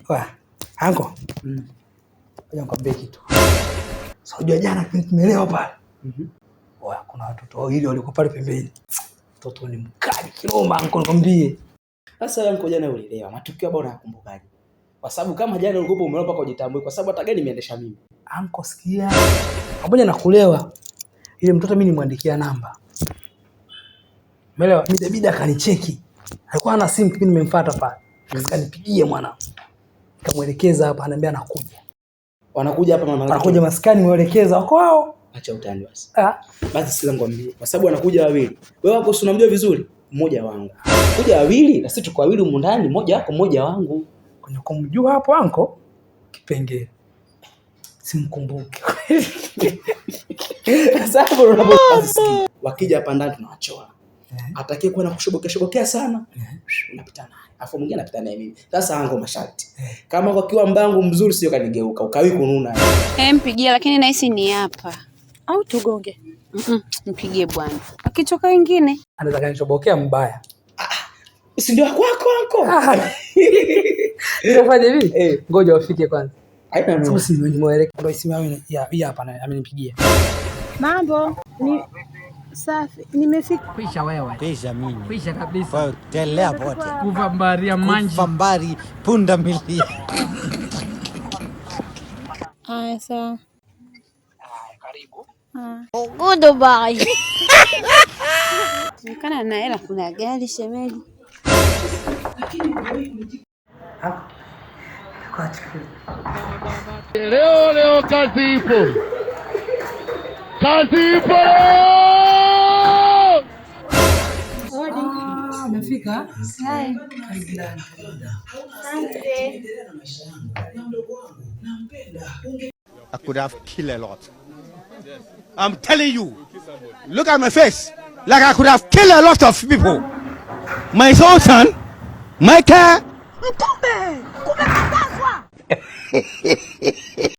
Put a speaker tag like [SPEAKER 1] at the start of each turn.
[SPEAKER 1] Wa, anko. Ngoja nikwambie kitu. Unajua jana tumelewa pale. Wa, kuna watoto wawili walikuwa pale pembeni. Mtoto ni mkali kiloma anko nikwambie.
[SPEAKER 2] Sasa wewe anko jana ulielewa. Matukio bora nakumbukaje? Kwa sababu kama jana ulikuwa umelewa mpaka ujitambue kwa sababu hata gani nimeendesha mimi.
[SPEAKER 1] Anko sikia. Pamoja na kulewa. Ile mtoto mimi nimwandikia namba. Umeelewa? Bidabida akanicheki. Alikuwa ana simu kipindi nimemfuata pale. Akanipigie mwana. Nikamuelekeza hapa ananiambia anakuja.
[SPEAKER 2] Wanakuja hapa mama.
[SPEAKER 1] Wanakuja maskani muelekeza wako wao.
[SPEAKER 2] Acha utani basi. Basi sila ngombe. Kwa sababu wanakuja wawili. Wewe wako unamjua vizuri? Mmoja wangu. Kuja wawili na sisi tuko wawili humu ndani, mmoja wako mmoja wangu.
[SPEAKER 1] Kwenye kumjua hapo anko kipengele. Simkumbuki.
[SPEAKER 2] Sasa unapoasikia wakija hapa ndani tunawachora. Atakie kuwa na kushobokea sana. Unapita naye. Afu mwingine anapita naye mimi. Sasa ango masharti. Kama kwa kiwa mbangu mzuri sio kanigeuka, ukawi kununa.
[SPEAKER 3] Mpigie lakini nahisi ni hapa. Au tugonge? Mpigie bwana. Akichoka wengine.
[SPEAKER 1] Anaweza kanishobokea mbaya.
[SPEAKER 2] Si ndio kwako anko?
[SPEAKER 1] Nitafanya hivi? Ngoja wafike kwanza.
[SPEAKER 2] Haina neno.
[SPEAKER 1] Sisi nimeelekea ndio simu yangu ya hapa na amenipigia.
[SPEAKER 3] Mambo ni safi. Nimefika.
[SPEAKER 4] Kwisha wewe.
[SPEAKER 5] Kwisha mimi.
[SPEAKER 4] Kwisha kabisa.
[SPEAKER 5] Telea pote.
[SPEAKER 4] Kuvambaria manji.
[SPEAKER 5] Kuvambari punda milia.
[SPEAKER 3] Aya sawa.
[SPEAKER 1] Karibu.
[SPEAKER 3] Goodbye. Nikana na hela kuna gari shemeji.
[SPEAKER 6] Leo kazi ipo. Kazi ipo.
[SPEAKER 1] Umefika?
[SPEAKER 3] Hai.
[SPEAKER 5] I could have killed a lot. I'm telling you. Look at my face. Like I could have killed a lot of people. My son, my car.